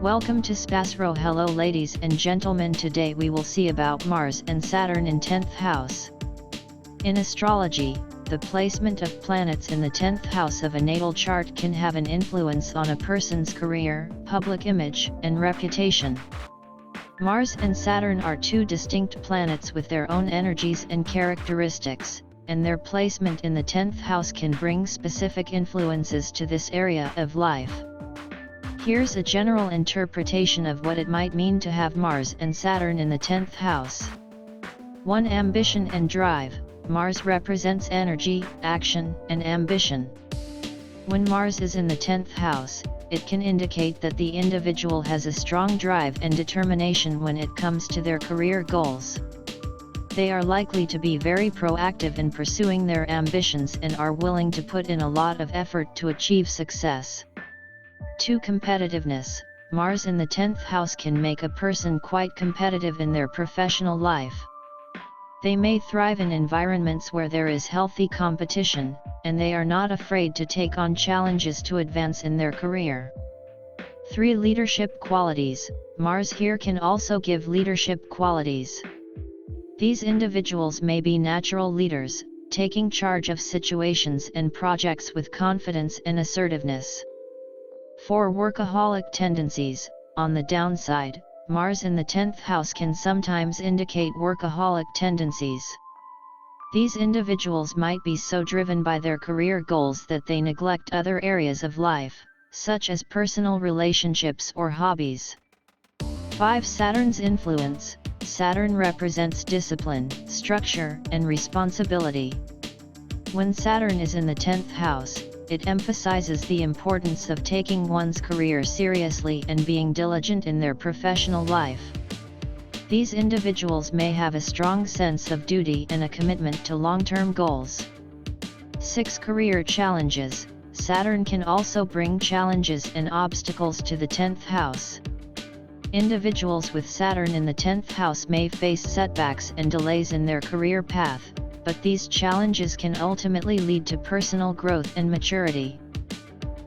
Welcome to SPASRO. Hello ladies and gentlemen, today we will see about Mars and Saturn in 10th house. In astrology, the placement of planets in the 10th house of a natal chart can have an influence on a person's career, public image, and reputation. Mars and Saturn are two distinct planets with their own energies and characteristics, and their placement in the 10th house can bring specific influences to this area of life. Here's a general interpretation of what it might mean to have Mars and Saturn in the 10th house. 1. Ambition and drive. Mars represents energy, action, and ambition. When Mars is in the 10th house, it can indicate that the individual has a strong drive and determination when it comes to their career goals. They are likely to be very proactive in pursuing their ambitions and are willing to put in a lot of effort to achieve success. 2. Competitiveness. Mars in the 10th house can make a person quite competitive in their professional life. They may thrive in environments where there is healthy competition, and they are not afraid to take on challenges to advance in their career. 3. Leadership qualities. Mars here can also give leadership qualities. These individuals may be natural leaders, taking charge of situations and projects with confidence and assertiveness. 4. Workaholic tendencies. On the downside, Mars in the 10th house can sometimes indicate workaholic tendencies. These individuals might be so driven by their career goals that they neglect other areas of life, such as personal relationships or hobbies. 5. Saturn's influence. Saturn represents discipline, structure, and responsibility. When Saturn is in the 10th house, it emphasizes the importance of taking one's career seriously and being diligent in their professional life. These individuals may have a strong sense of duty and a commitment to long-term goals. 6. Career challenges. Saturn can also bring challenges and obstacles to the 10th house. Individuals with Saturn in the 10th house may face setbacks and delays in their career path, but these challenges can ultimately lead to personal growth and maturity.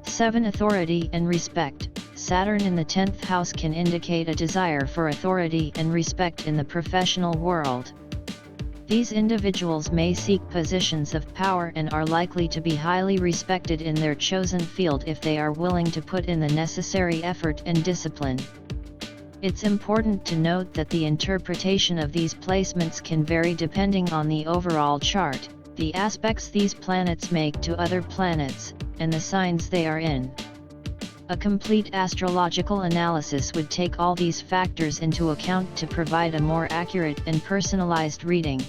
7. Authority and respect. Saturn in the 10th house can indicate a desire for authority and respect in the professional world. These individuals may seek positions of power and are likely to be highly respected in their chosen field if they are willing to put in the necessary effort and discipline. It's important to note that the interpretation of these placements can vary depending on the overall chart, the aspects these planets make to other planets, and the signs they are in. A complete astrological analysis would take all these factors into account to provide a more accurate and personalized reading.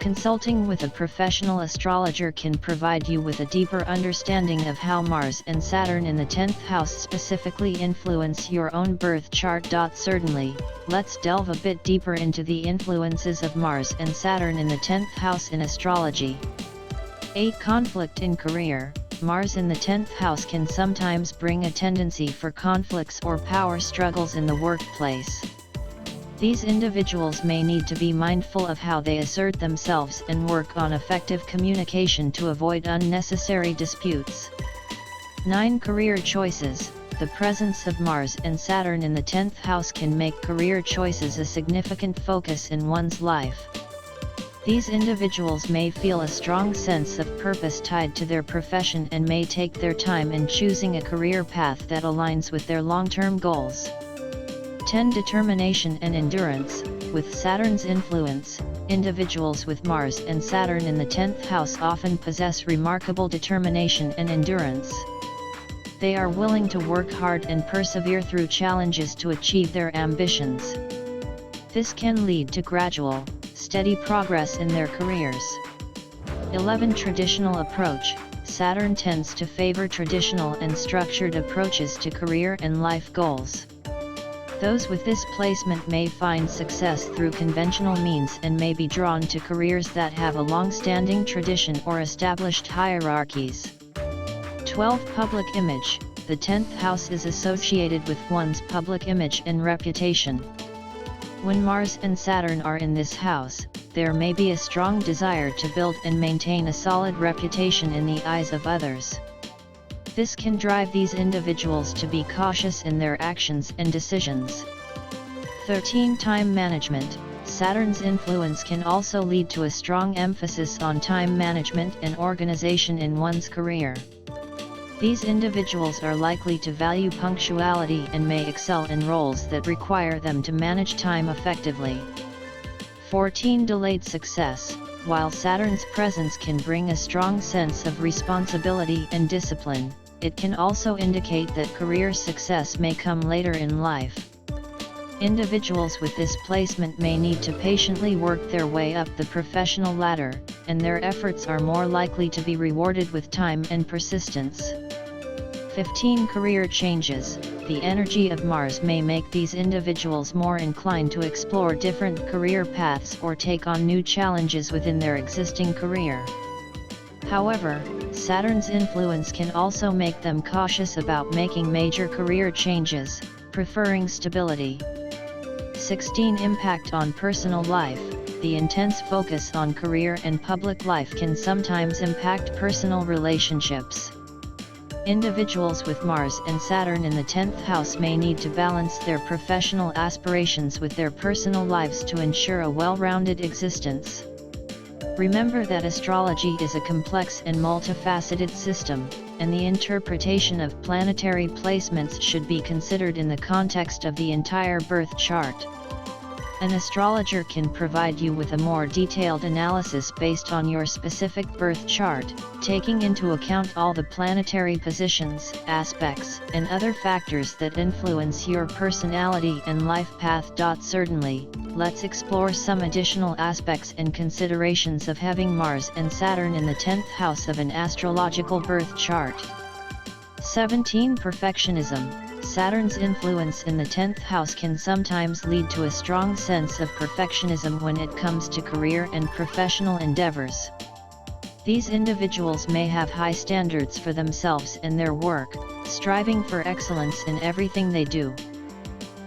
Consulting with a professional astrologer can provide you with a deeper understanding of how Mars and Saturn in the 10th house specifically influence your own birth chart. Certainly, let's delve a bit deeper into the influences of Mars and Saturn in the 10th house in astrology. 8. Conflict in career. Mars in the 10th house can sometimes bring a tendency for conflicts or power struggles in the workplace. These individuals may need to be mindful of how they assert themselves and work on effective communication to avoid unnecessary disputes. 9. Career choices. The presence of Mars and Saturn in the 10th house can make career choices a significant focus in one's life. These individuals may feel a strong sense of purpose tied to their profession and may take their time in choosing a career path that aligns with their long-term goals. 10. Determination and endurance. With Saturn's influence, individuals with Mars and Saturn in the 10th house often possess remarkable determination and endurance. They are willing to work hard and persevere through challenges to achieve their ambitions. This can lead to gradual, steady progress in their careers. 11. Traditional approach. Saturn tends to favor traditional and structured approaches to career and life goals. Those with this placement may find success through conventional means and may be drawn to careers that have a long-standing tradition or established hierarchies. 12. Public image. The 10th house is associated with one's public image and reputation. When Mars and Saturn are in this house, there may be a strong desire to build and maintain a solid reputation in the eyes of others. This can drive these individuals to be cautious in their actions and decisions. 13. Time management. Saturn's influence can also lead to a strong emphasis on time management and organization in one's career. These individuals are likely to value punctuality and may excel in roles that require them to manage time effectively. 14. Delayed success. While Saturn's presence can bring a strong sense of responsibility and discipline, it can also indicate that career success may come later in life. Individuals with this placement may need to patiently work their way up the professional ladder, and their efforts are more likely to be rewarded with time and persistence. 15. Career changes. The energy of Mars may make these individuals more inclined to explore different career paths or take on new challenges within their existing career. However, Saturn's influence can also make them cautious about making major career changes, preferring stability. 16. Impact on personal life. The intense focus on career and public life can sometimes impact personal relationships. Individuals with Mars and Saturn in the 10th house may need to balance their professional aspirations with their personal lives to ensure a well-rounded existence. Remember that astrology is a complex and multifaceted system, and the interpretation of planetary placements should be considered in the context of the entire birth chart. An astrologer can provide you with a more detailed analysis based on your specific birth chart, taking into account all the planetary positions, aspects, and other factors that influence your personality and life path. Certainly, let's explore some additional aspects and considerations of having Mars and Saturn in the 10th house of an astrological birth chart. 17. Perfectionism. Saturn's influence in the 10th house can sometimes lead to a strong sense of perfectionism when it comes to career and professional endeavors. These individuals may have high standards for themselves and their work, striving for excellence in everything they do.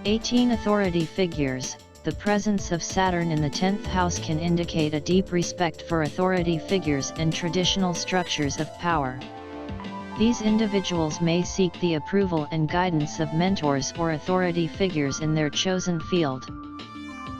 18. Authority figures. The presence of Saturn in the 10th house can indicate a deep respect for authority figures and traditional structures of power. These individuals may seek the approval and guidance of mentors or authority figures in their chosen field.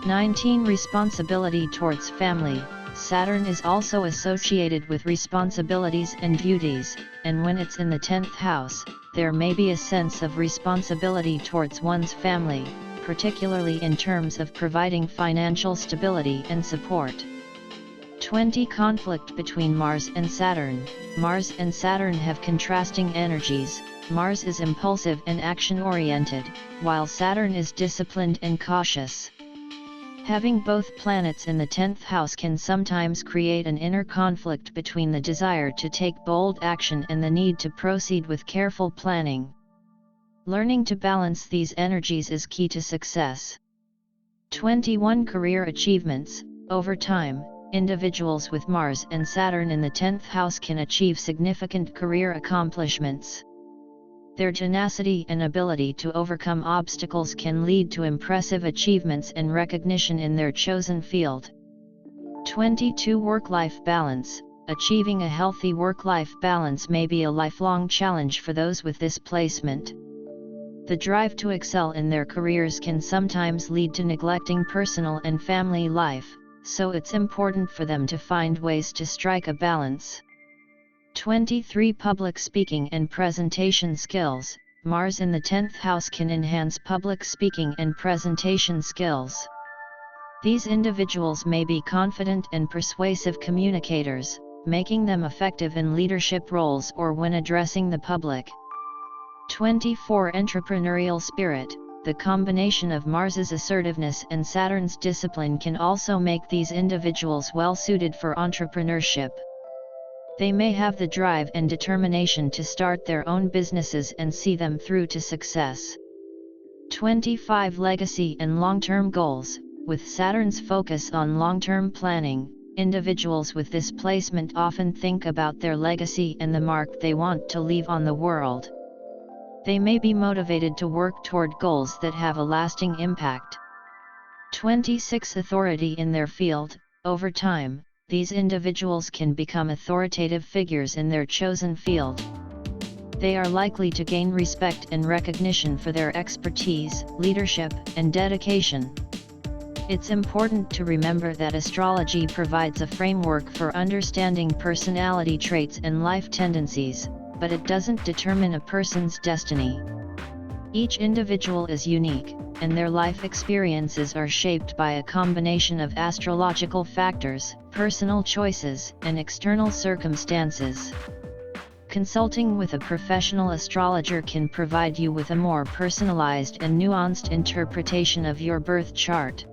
19. Responsibility towards family. Saturn is also associated with responsibilities and duties, and when it's in the 10th house, there may be a sense of responsibility towards one's family, particularly in terms of providing financial stability and support. 20. Conflict between Mars and Saturn. Mars and Saturn have contrasting energies. Mars is impulsive and action-oriented, while Saturn is disciplined and cautious. Having both planets in the 10th house can sometimes create an inner conflict between the desire to take bold action and the need to proceed with careful planning. Learning to balance these energies is key to success. 21. Career achievements. Over time, individuals with Mars and Saturn in the 10th house can achieve significant career accomplishments. Their tenacity and ability to overcome obstacles can lead to impressive achievements and recognition in their chosen field. 22. Work-life balance. Achieving a healthy work-life balance may be a lifelong challenge for those with this placement. The drive to excel in their careers can sometimes lead to neglecting personal and family life, so it's important for them to find ways to strike a balance. 23. Public speaking and presentation skills. Mars in the 10th house can enhance public speaking and presentation skills. These individuals may be confident and persuasive communicators, making them effective in leadership roles or when addressing the public. 24. Entrepreneurial spirit. The combination of Mars's assertiveness and Saturn's discipline can also make these individuals well suited for entrepreneurship. They may have the drive and determination to start their own businesses and see them through to success. 25. Legacy and long-term goals. With Saturn's focus on long-term planning, individuals with this placement often think about their legacy and the mark they want to leave on the world. They may be motivated to work toward goals that have a lasting impact. 26. Authority in their field. Over time, these individuals can become authoritative figures in their chosen field. They are likely to gain respect and recognition for their expertise, leadership, and dedication. It's important to remember that astrology provides a framework for understanding personality traits and life tendencies, but it doesn't determine a person's destiny. Each individual is unique, and their life experiences are shaped by a combination of astrological factors, personal choices, and external circumstances. Consulting with a professional astrologer can provide you with a more personalized and nuanced interpretation of your birth chart.